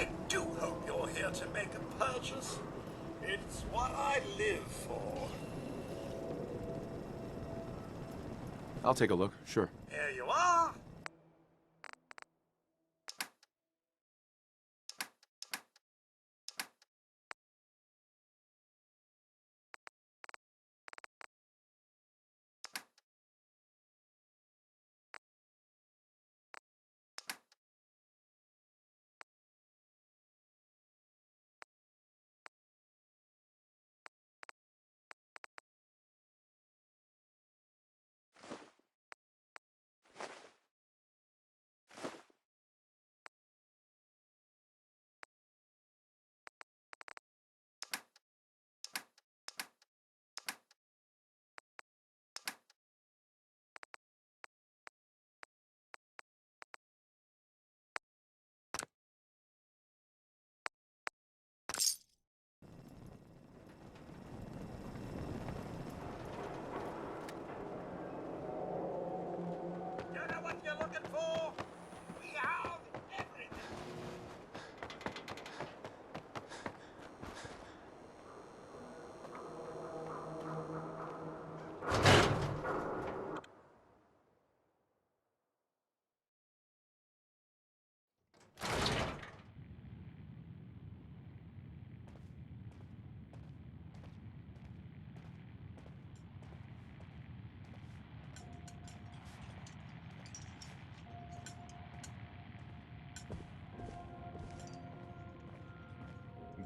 I do hope you're here to make a purchase. It's what I live for. I'll take a look, sure. Here you are. You know what you're looking for? We have everything.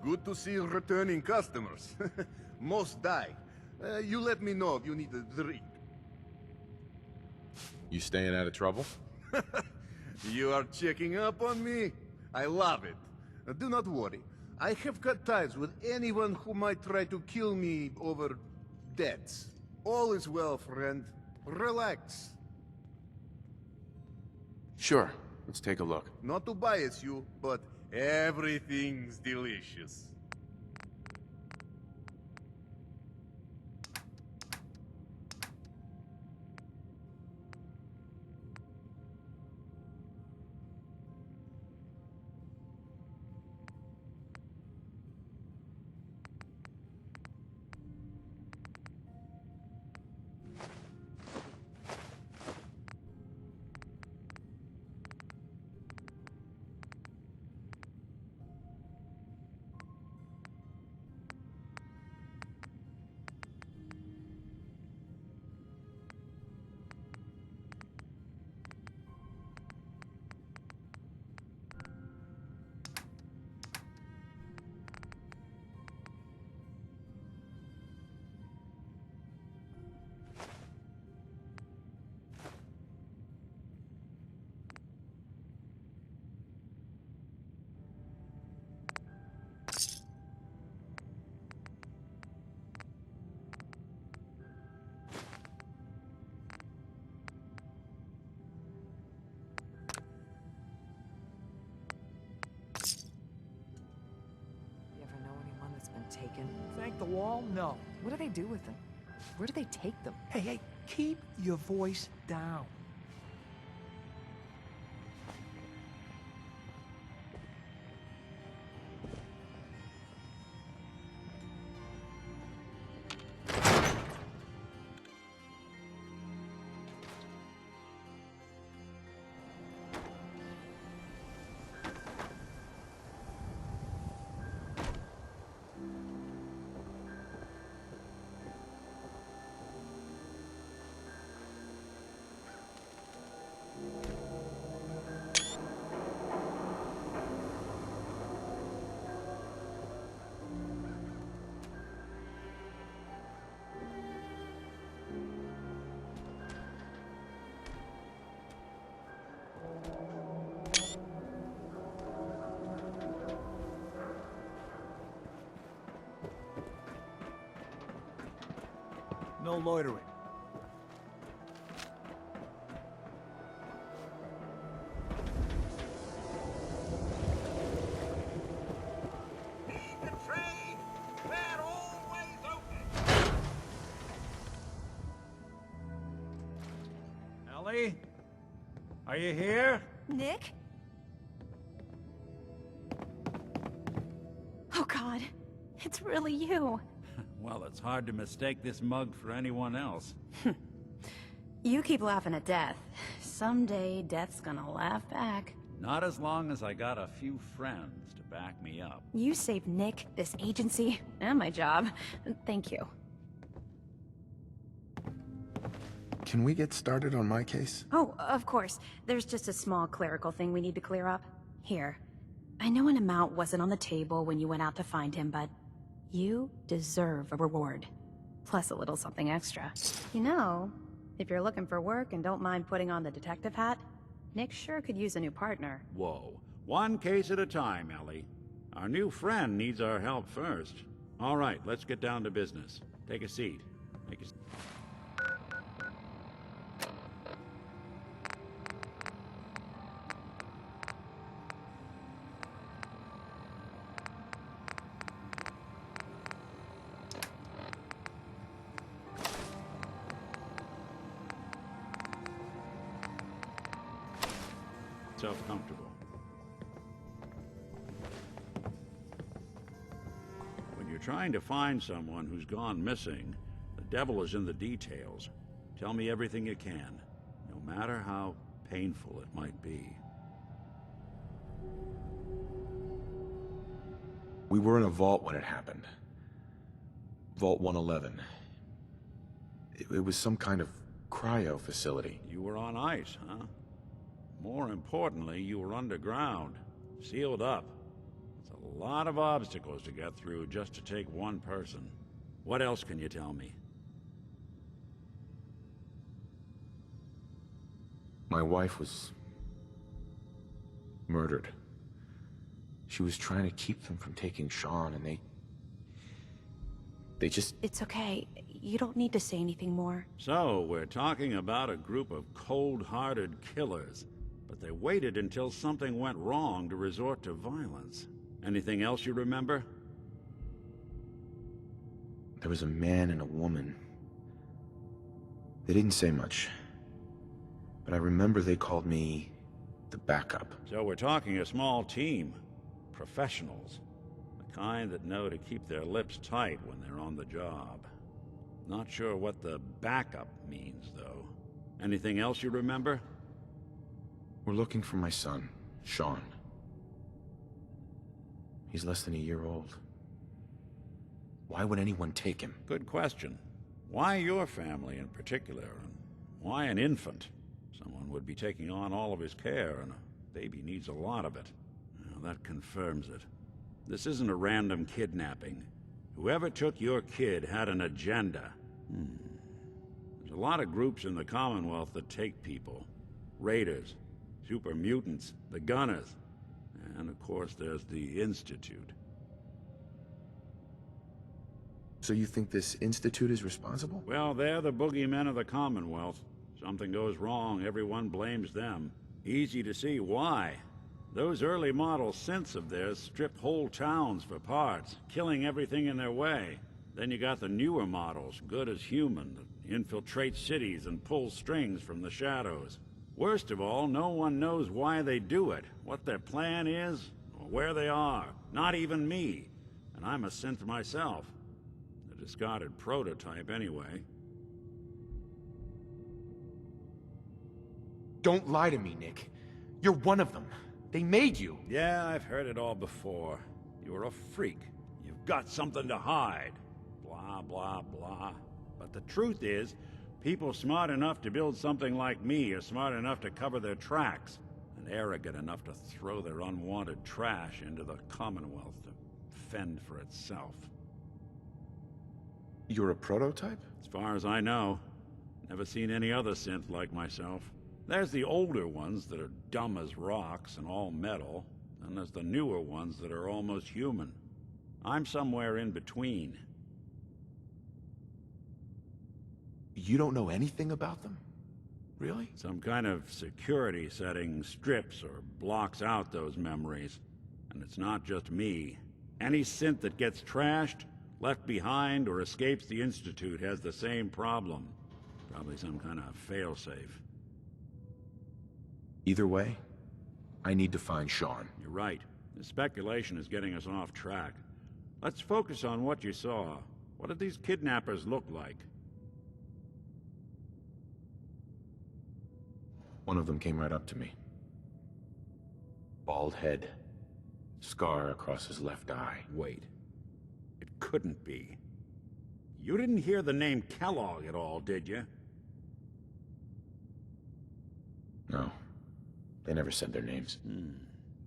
Good to see returning customers. Most die. You let me know if you need a drink. You staying out of trouble? You are checking up on me? I love it. Do not worry. I have cut ties with anyone who might try to kill me over debts. All is well, friend. Relax. Sure, let's take a look. Not to bias you, but everything's delicious. You ever know anyone that's been taken? Thank the wall? No. What do they do with them? Where do they take them? Hey, hey, keep your voice down. No loitering. Need the trade. We're always open. Ellie? Are you here? Nick? really you. Well, it's hard to mistake this mug for anyone else. You keep laughing at Death. Someday, Death's gonna laugh back. Not as long as I got a few friends to back me up. You saved Nick, this agency, and my job. Thank you. Can we get started on my case? Oh, of course. There's just a small clerical thing we need to clear up. Here. I know an amount wasn't on the table when you went out to find him, but you deserve a reward. Plus a little something extra. You know, if you're looking for work and don't mind putting on the detective hat, Nick sure could use a new partner. Whoa. One case at a time, Ellie. Our new friend needs our help first. All right, let's get down to business. Take a seat. Take a seat. Comfortable. When you're trying to find someone who's gone missing, the devil is in the details. Tell me everything you can, no matter how painful it might be. We were in a vault when it happened. Vault 111. It was some kind of cryo facility. You were on ice, huh? More importantly, you were underground, sealed up. It's a lot of obstacles to get through just to take one person. What else can you tell me? My wife was murdered. She was trying to keep them from taking Sean, and they just... It's okay. You don't need to say anything more. So, we're talking about a group of cold-hearted killers. But they waited until something went wrong to resort to violence. Anything else you remember? There was a man and a woman. They didn't say much. But I remember they called me the backup. So we're talking a small team. Professionals. The kind that know to keep their lips tight when they're on the job. Not sure what the backup means, though. Anything else you remember? We're looking for my son, Sean. He's less than a year old. Why would anyone take him? Good question. Why your family in particular, and why an infant? Someone would be taking on all of his care, and a baby needs a lot of it. Well, that confirms it. This isn't a random kidnapping. Whoever took your kid had an agenda. There's a lot of groups in the Commonwealth that take people. Raiders. Super mutants, the Gunners, and of course there's the Institute. So you think this Institute is responsible? Well, they're the boogeymen of the Commonwealth. Something goes wrong, everyone blames them. Easy to see why. Those early model synths of theirs strip whole towns for parts, killing everything in their way. Then you got the newer models, good as human, that infiltrate cities and pull strings from the shadows. Worst of all, no one knows why they do it, what their plan is, or where they are. Not even me. And I'm a synth myself. A discarded prototype, anyway. Don't lie to me, Nick. You're one of them. They made you. Yeah, I've heard it all before. You're a freak. You've got something to hide. Blah, blah, blah. But the truth is, people smart enough to build something like me are smart enough to cover their tracks, and arrogant enough to throw their unwanted trash into the Commonwealth to fend for itself. You're a prototype? As far as I know. Never seen any other synth like myself. There's the older ones that are dumb as rocks and all metal, and there's the newer ones that are almost human. I'm somewhere in between. You don't know anything about them? Really? Some kind of security setting strips or blocks out those memories. And it's not just me. Any synth that gets trashed, left behind, or escapes the Institute has the same problem. Probably some kind of failsafe. Either way, I need to find Sean. You're right. The speculation is getting us off track. Let's focus on what you saw. What did these kidnappers look like? One of them came right up to me. Bald head. Scar across his left eye. Wait. It couldn't be. You didn't hear the name Kellogg at all, did you? No. They never said their names.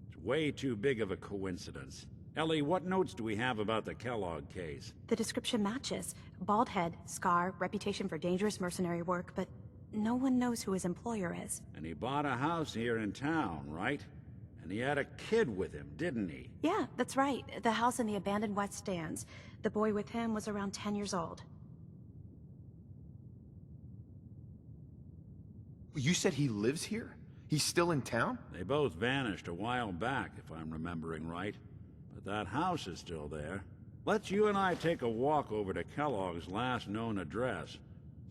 It's way too big of a coincidence. Ellie, what notes do we have about the Kellogg case? The description matches. Bald head, scar, reputation for dangerous mercenary work, but no one knows who his employer is. And he bought a house here in town, right? And he had a kid with him, didn't he? Yeah, that's right. The house in the abandoned West Stands. The boy with him was around 10 years old. You said he lives here? He's still in town? They both vanished a while back, if I'm remembering right. But that house is still there. Let's you and I take a walk over to Kellogg's last known address.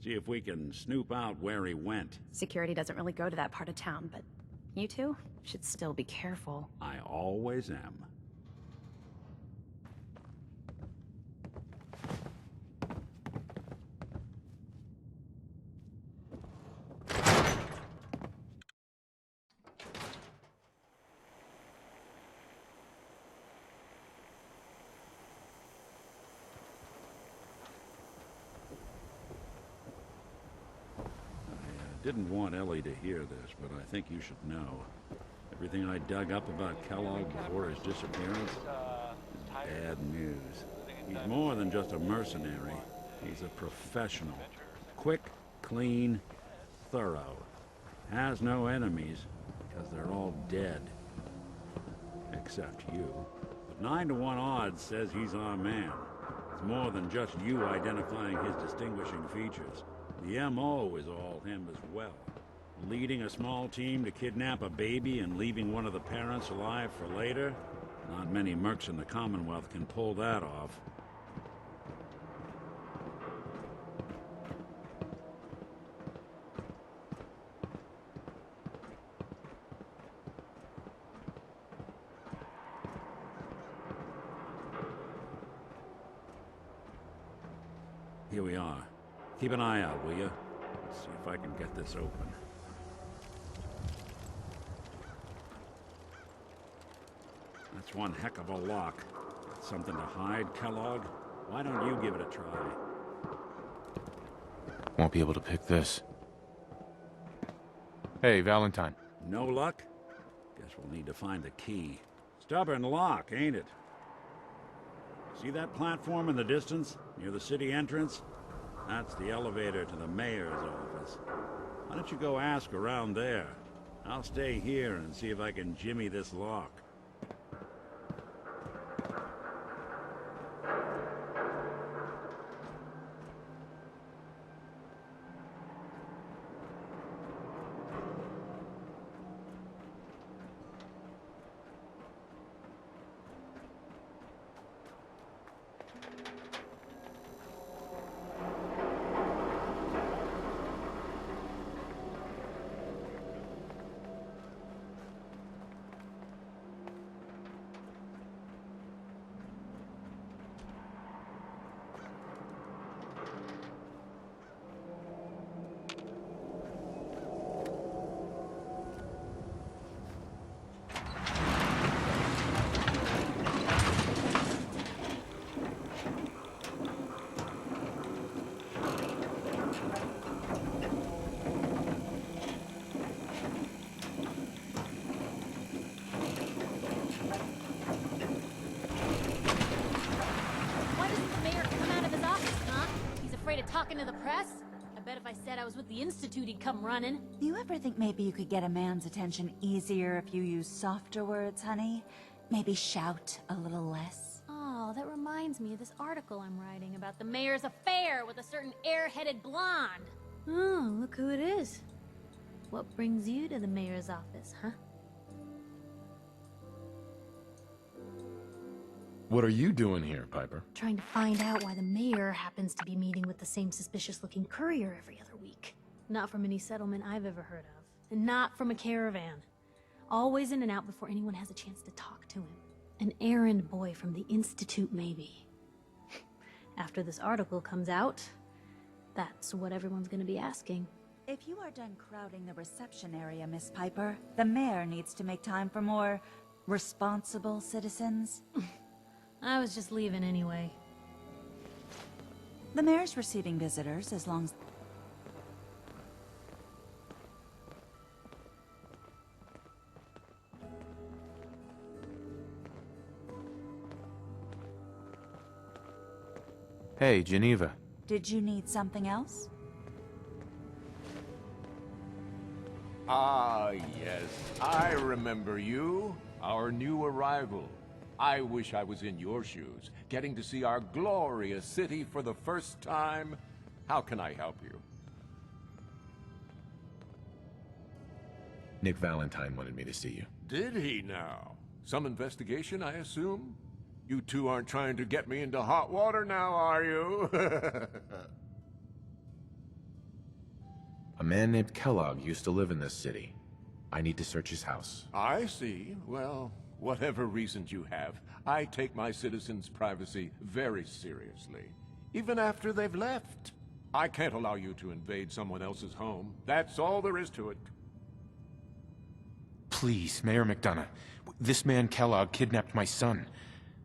See if we can snoop out where he went. Security doesn't really go to that part of town, but you two should still be careful. I always am. Didn't want Ellie to hear this, but I think you should know. Everything I dug up about Kellogg before his disappearance is bad news. He's more than just a mercenary. He's a professional. Quick, clean, thorough. Has no enemies, because they're all dead. Except you. But 9 to 1 odds says he's our man. It's more than just you identifying his distinguishing features. The M.O. is all him as well. Leading a small team to kidnap a baby and leaving one of the parents alive for later? Not many mercs in the Commonwealth can pull that off. Here we are. Keep an eye out, will you? Let's see if I can get this open. That's one heck of a lock. Got something to hide, Kellogg? Why don't you give it a try? Won't be able to pick this. Hey, Valentine. No luck? Guess we'll need to find the key. Stubborn lock, ain't it? See that platform in the distance, near the city entrance? That's the elevator to the mayor's office. Why don't you go ask around there? I'll stay here and see if I can jimmy this lock. Talking to the press? I bet if I said I was with the Institute, he'd come running. You ever think maybe you could get a man's attention easier if you use softer words, honey? Maybe shout a little less? Oh, that reminds me of this article I'm writing about the mayor's affair with a certain airheaded blonde. Oh, look who it is. What brings you to the mayor's office, huh? What are you doing here, Piper? Trying to find out why the mayor happens to be meeting with the same suspicious-looking courier every other week. Not from any settlement I've ever heard of. And not from a caravan. Always in and out before anyone has a chance to talk to him. An errand boy from the Institute, maybe. After this article comes out, that's what everyone's gonna be asking. If you are done crowding the reception area, Miss Piper, the mayor needs to make time for more responsible citizens. I was just leaving anyway. The mayor's receiving visitors as long as... Hey, Geneva. Did you need something else? Ah, yes. I remember you. Our new arrival. I wish I was in your shoes, getting to see our glorious city for the first time. How can I help you? Nick Valentine wanted me to see you. Did he now? Some investigation, I assume? You two aren't trying to get me into hot water now, are you? A man named Kellogg used to live in this city. I need to search his house. I see. Well, whatever reasons you have, I take my citizens' privacy very seriously. Even after they've left. I can't allow you to invade someone else's home. That's all there is to it. Please, Mayor McDonough. This man Kellogg kidnapped my son.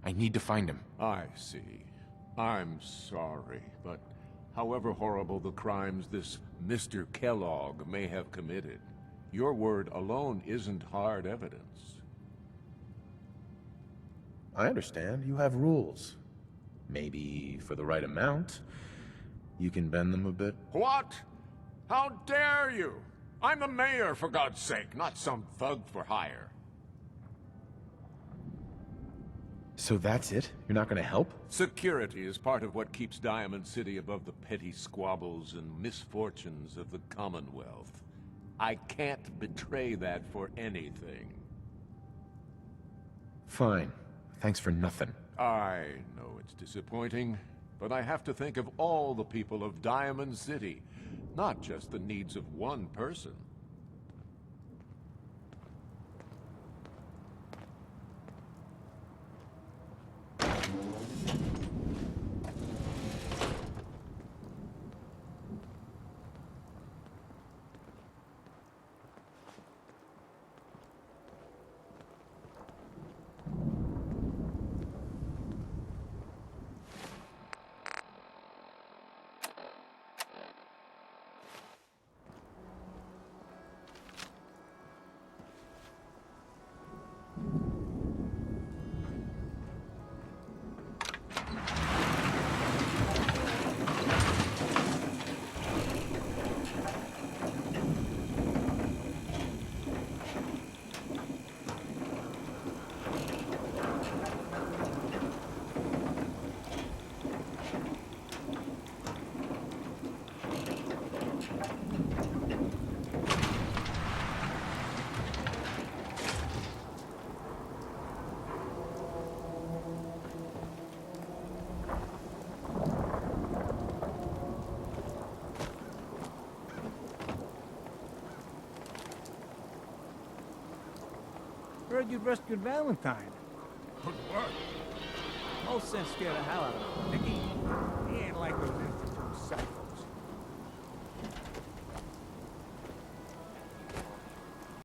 I need to find him. I see. I'm sorry, but however horrible the crimes this Mr. Kellogg may have committed, your word alone isn't hard evidence. I understand. You have rules. Maybe for the right amount, you can bend them a bit. What? How dare you? I'm the mayor, for God's sake, not some thug for hire. So that's it? You're not gonna help? Security is part of what keeps Diamond City above the petty squabbles and misfortunes of the Commonwealth. I can't betray that for anything. Fine. Thanks for nothing. I know it's disappointing, but I have to think of all the people of Diamond City, not just the needs of one person. Heard you rescued Valentine. Good work. No sense scared the hell out of him, Nicky. He ain't like those Institute suckers.